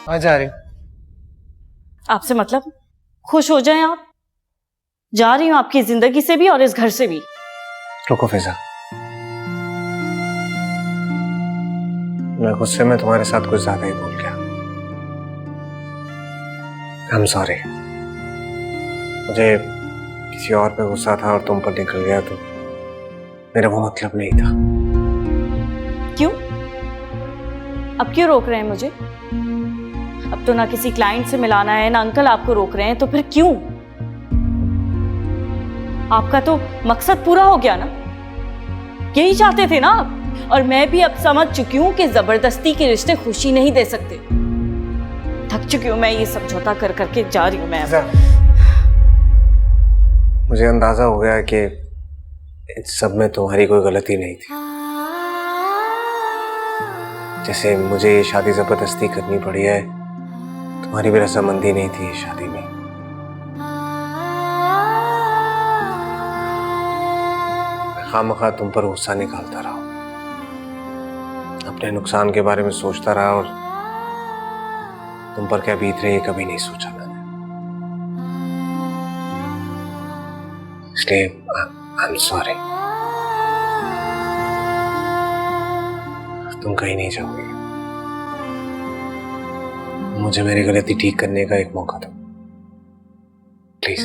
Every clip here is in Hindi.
कहाँ जा रही हो? आपसे मतलब? खुश हो जाएं आप। जा रही हूं आपकी जिंदगी से भी और इस घर से भी। रुको फिजा, मैं गुस्से में तुम्हारे साथ कुछ ज्यादा ही बोल गया। I'm sorry। मुझे किसी और पे गुस्सा था और तुम पर निकल गया, तो मेरा वो मतलब नहीं था। क्यों? अब क्यों रोक रहे हैं मुझे? अब तो ना किसी क्लाइंट से मिलाना है, ना अंकल आपको रोक रहे हैं, तो फिर क्यों? आपका तो मकसद पूरा हो गया ना? यही चाहते थे ना आप? और मैं भी अब समझ चुकी हूं कि जबरदस्ती के रिश्ते खुशी नहीं दे सकते। थक चुकी हूं मैं ये समझौता कर करके। जा रही हूं मैं अब। मुझे अंदाजा हो गया कि इस सब में तुम्हारी कोई गलती नहीं थी। जैसे मुझे ये शादी जबरदस्ती करनी पड़ी है, तुम्हारी भी रजामंदी नहीं थी इस शादी में। खामखा तुम पर गुस्सा निकालता रहा, अपने नुकसान के बारे में सोचता रहा, और तुम पर क्या बीत रही है कभी नहीं सोचा मैंने। इसलिए आई एम सॉरी। तुम कहीं नहीं जाओगे। मुझे मेरी गलती ठीक करने का एक मौका दो प्लीज।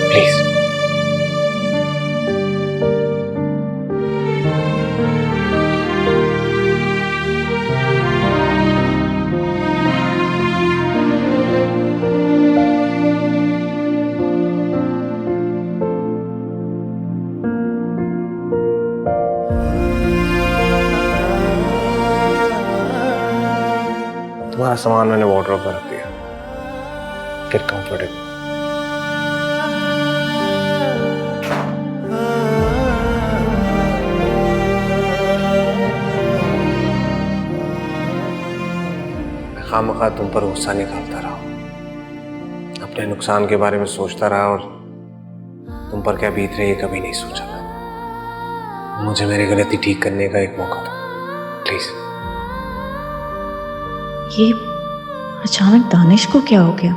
प्लीज। तुम्हारा सामान मैंने वार्डरोब में रख दिया। Get comfortable. खामखा तुम पर गुस्सा निकालता रहा, अपने नुकसान के बारे में सोचता रहा, और तुम पर क्या बीत रही है कभी नहीं सोचा मैंने। मुझे मेरी गलती ठीक करने का एक मौका दो प्लीज। ये अचानक दानिश को क्या हो गया?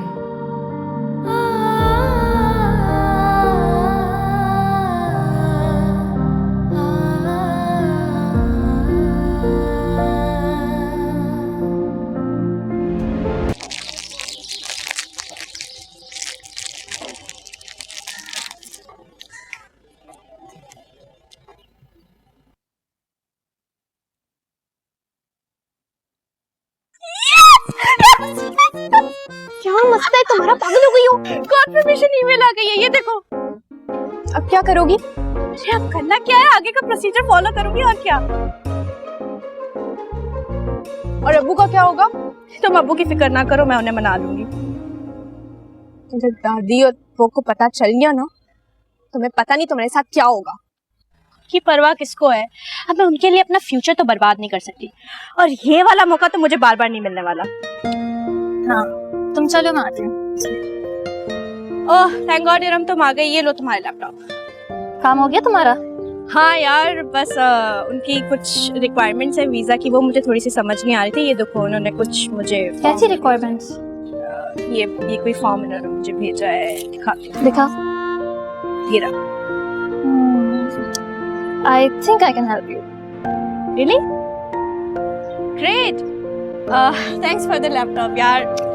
क्या मस्त है तुम्हारा, पागल हो गई हो। कॉन्फर्मेशन ईमेल आ गई है, ये देखो। अब क्या करोगी? अब करना क्या है, आगे का प्रोसीजर फॉलो करूंगी और क्या। और अब्बू का क्या होगा? तुम अब्बू की फिक्र ना करो, मैं उन्हें मना लूंगी। जब दादी और वो को पता चल गया ना, तुम्हें पता नहीं तुम्हारे साथ क्या होगा। की परवाह किसको है? अब मैं उनके लिए अपना फ्यूचर तो बर्बाद नहीं कर सकती, और ये वाला मौका तो मुझे बार बार नहीं मिलने वाला। हाँ तुम चलो, मैं आती हूँ। ओह थैंक गॉड यार, तुम आ गई। ये लो तुम्हारा लैपटॉप। काम हो गया तुम्हारा? हाँ यार, बस उनकी कुछ रिक्वायरमेंट्स है वीजा की, वो मुझे थोड़ी सी समझ नहीं आ रही थी। ये देखो उन्होंने कुछ मुझे कैसी रिक्वायरमेंट्स? ये कोई फॉर्म उन्होंने मुझे भेजा है, दिखाती हूँ। दिखा। ये रहा। I think I can help you. Really? Great. Thanks for the laptop, यार।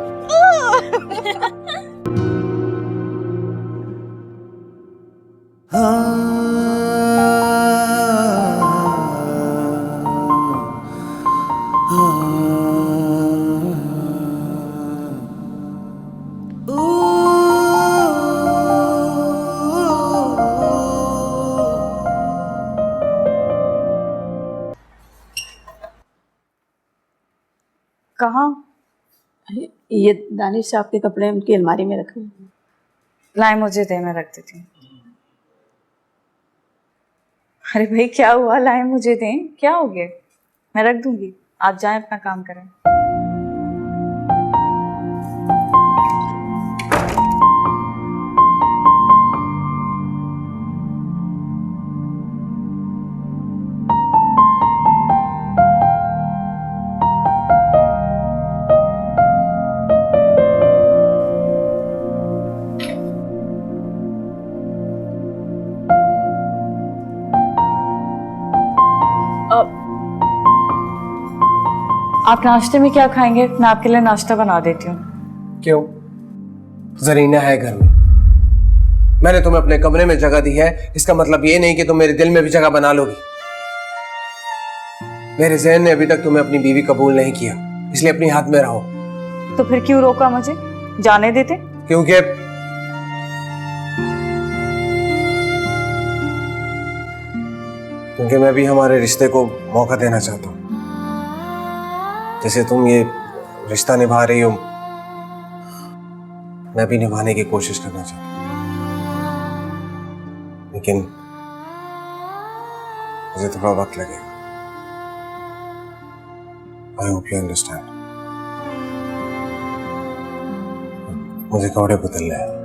कहाँ? ये दानिश साहब के कपड़े उनकी अलमारी में रखे हैं। लाए मुझे दे, मैं रख देती हूँ। अरे भाई क्या हुआ, लाए मुझे दें, क्या हो गया? मैं रख दूंगी, आप जाएं अपना काम करें। आप नाश्ते में क्या खाएंगे? मैं आपके लिए नाश्ता बना देती हूँ। क्यों? जरीना है घर में। मैंने तुम्हें अपने कमरे में जगह दी है, इसका मतलब ये नहीं कि तुम मेरे दिल में भी जगह बना लोगी। मेरे ज़हन ने अभी तक तुम्हें अपनी बीवी कबूल नहीं किया, इसलिए अपनी हाथ में रहो। तो फिर क्यों रोका मुझे? जाने देते। क्योंकि मैं भी हमारे रिश्ते को मौका देना चाहता हूँ। जैसे तुम ये रिश्ता निभा रही हो, मैं भी निभाने की कोशिश करना चाहता हूँ, लेकिन मुझे थोड़ा वक्त लगेगा। I hope you understand. मुझे कपड़े बदलने हैं।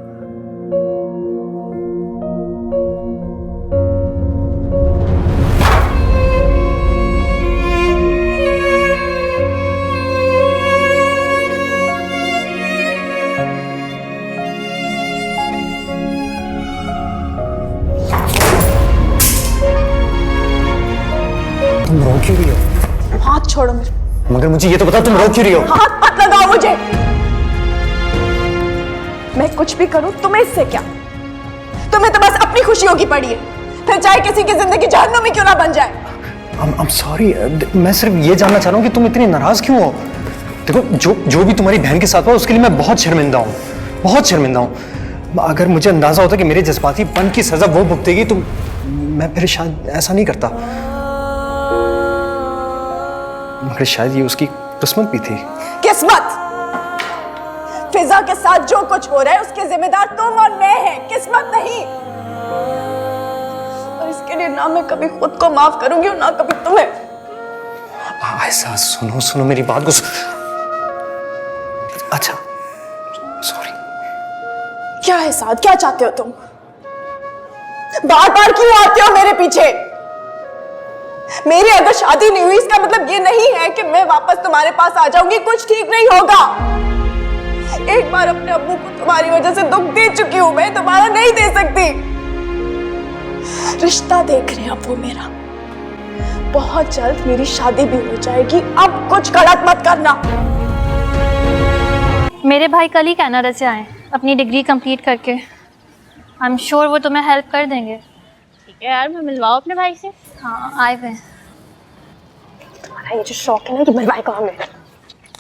तुम रो क्यों रही हो? हाथ छोड़ो मेरे। मगर मुझे ये तो बता, तुम रो क्यों रही हो? हाथ मत लगाओ मुझे। मैं कुछ भी करूं तुम्हें इससे क्या? तुम्हें तो बस अपनी खुशियों की पड़ी है, फिर चाहे किसी की जिंदगी जहन्नुम में क्यों ना बन जाए। I'm sorry, मैं सिर्फ ये जानना चाह रहा हूँ कि तुम इतनी नाराज क्यों हो? देखो, जो भी तुम्हारी बहन के साथ हुआ उसके लिए मैं बहुत शर्मिंदा हूँ, बहुत शर्मिंदा हूँ। अगर मुझे अंदाजा होता कि मेरे जज्बातीपन की सजा वो भुगतेगी तो मैं फिर शायद ऐसा नहीं करता। मगर शायद ये उसकी किस्मत भी थी। किस्मत? फिजा के साथ जो कुछ हो रहा है उसके जिम्मेदार तुम और मैं हैं, किस्मत नहीं। और इसके लिए ना मैं कभी खुद को माफ करूंगी और ना कभी तुम्हें। ऐसा सुनो मेरी बात को। अच्छा, सॉरी। क्या है साद, क्या चाहते हो तुम? बार बार क्यों आते हो मेरे पीछे? मेरी अगर शादी नहीं हुई इसका मतलब ये नहीं है कि मैं वापस तुम्हारे पास आ जाऊंगी। कुछ ठीक नहीं होगा। एक बार अपने अब्बू को तुम्हारी वजह से दुख दे चुकी हूं, मैं दोबारा नहीं दे सकती। रिश्ता देख रहे हैं अब वो मेरा, बहुत जल्द मेरी शादी भी हो जाएगी। अब कुछ गलत मत करना। मेरे भाई कल ही कनाडा से आए अपनी डिग्री कंप्लीट करके। आई एम श्योर वो तुम्हें हेल्प कर देंगे। ठीक है यार, मैं मिलवाओ अपने भाई से। हाँ, आए हुए। तुम्हारा ये जो शौक है ना कि मिलवाए काम है,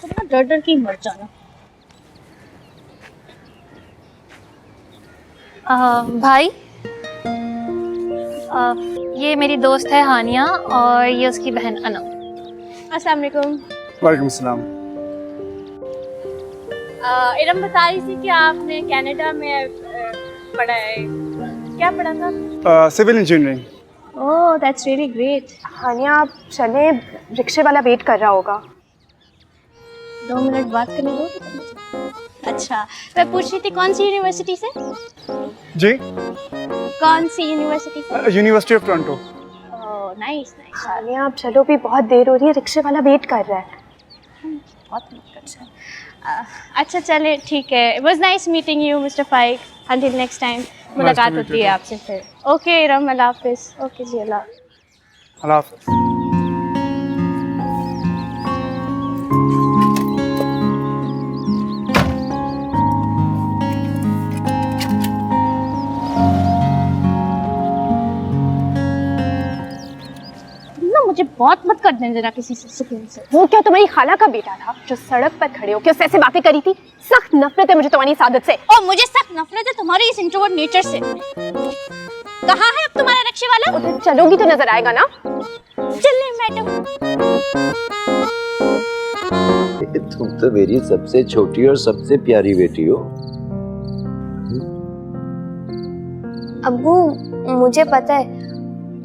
तो डर डर की मर जाना। भाई, ये मेरी दोस्त है हानिया और ये उसकी बहन अनम। अस्सलाम वालेकुम। वालेकुम सलाम। इरम बता रही थी कि आपने कनाडा में पढ़ा है, क्या पढ़ा था? Civil engineering. Oh that's really great. Haniya आप चले, रिक्शे वाला वेट कर रहा होगा। 2 मिनट बात करने दो। अच्छा, मैं पूछ रही थी कौन सी यूनिवर्सिटी से? जी, कौन सी यूनिवर्सिटी से? University of Toronto. Oh nice nice. Haniya आप चलो, भी बहुत देर हो रही है, रिक्शे वाला वेट कर रहा है। बहुत अच्छा। अच्छा चले, ठीक है। It was nice meeting you mister Faiq. Until next time मुलाकात होती है आपसे फिर। ओके इरम, अल्लाह हाफिज़। ओके जी, अल्लाह हाफिज़। मुझे बहुत मत कर देना किसी से सुकून से। वो क्या तुम्हारी खाला का बेटा था जो सड़क पर खड़े होकर उससे ऐसे बातें करी थी? सख्त नफरत है मुझे तुम्हारी इस आदत से। और मुझे सख्त नफरत है तुम्हारी इस इंट्रोवर्ट नेचर से। कहाँ है अब तुम्हारा रिक्शे वाला? उधर चलोगी तो नजर आएगा ना। चलिए मैडम। तुम तो मेरी सबसे छोटी और सबसे प्यारी बेटी हो। अब्बू, मुझे पता है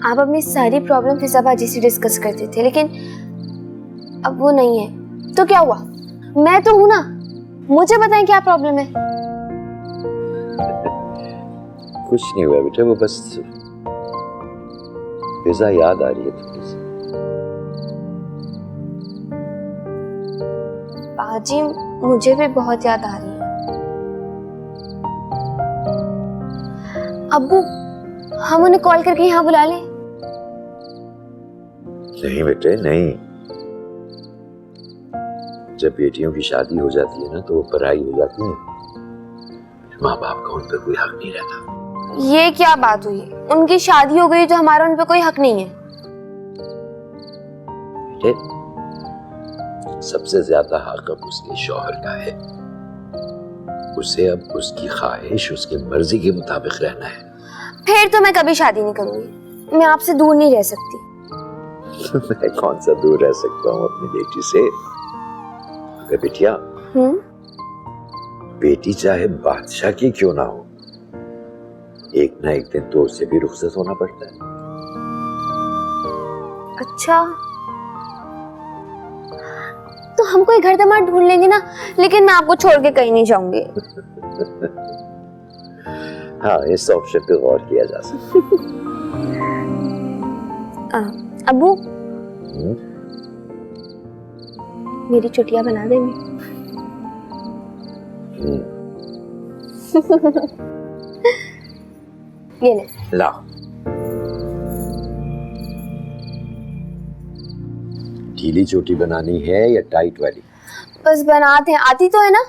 आप अपनी सारी प्रॉब्लम फिजाबाजी से डिस्कस करते थे, लेकिन अब वो नहीं है। तो क्या हुआ? मैं तो हूं ना, मुझे बताएं क्या प्रॉब्लम है। कुछ नहीं हुआ बेटा, वो बस फिजा याद आ रही है थोड़ी सी। बाजी, मुझे भी बहुत याद आ रही है। अब्बू, हम उन्हें कॉल करके यहाँ बुला लें? नहीं बेटे नहीं, जब बेटियों की शादी हो जाती है ना तो वो पराई हो जाती है, माँ बाप का उन पर कोई हक नहीं रहता। ये क्या बात हुई? उनकी शादी हो गई तो हमारा उन पे कोई हक नहीं है? बेटे, सबसे ज्यादा हक अब उसके शौहर का है। उसे अब उसकी ख्वाहिश, उसकी मर्जी के मुताबिक रहना है। फिर तो मैं कभी शादी नहीं करूंगी। मैं आपसे दूर नहीं रह सकती। मैं कौन सा दूर रह सकता हूँ अपनी बेटी से? अगर बिटिया, बेटी चाहे बादशाह की क्यों ना हो, एक ना एक दिन तो उसे भी रुखसत होना पड़ता है। अच्छा, तो हम कोई घर दमाद ढूंढ लेंगे ना, लेकिन मैं आपको छोड़ के कहीं नहीं जाऊंगी। हाँ, इस ऑप्शन पे गौर किया जा सकता है। अब्बू, मेरी चुटिया बना देंगे? ये ले। ला। ढीली चोटी बनानी है या टाइट वाली? बस बनाते हैं, आती तो है ना?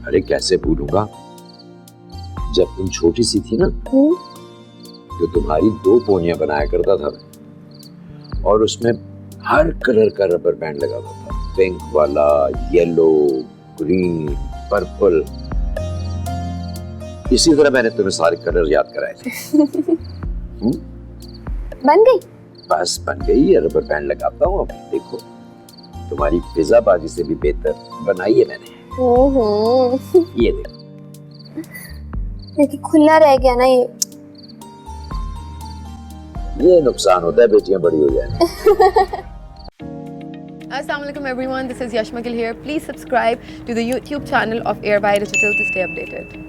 अरे कैसे भूलूंगा, जब तुम छोटी सी थी ना तो तुम्हारी 2 पोनियां बनाया करता था मैं, और उसमें हर कलर का रबर बैंड लगा हुआ था, पिंक वाला, येलो, ग्रीन, पर्पल। इसी तरह मैंने तुम्हें सारे कलर याद कराए थे। बन गई? बस बन गई। रबर बैंड लगाता हूँ अब, देखो तुम्हारी पिज्जा बाजी से भी बेहतर बनाई है मैंने। ये देखो, लेकिन खुला रह गया ना ये नुकसान होता है बेटियां बड़ी हो जाए। Assalamualaikum everyone, this is Yashma Gill here. Please subscribe to the YouTube channel of Airby Digital to stay updated.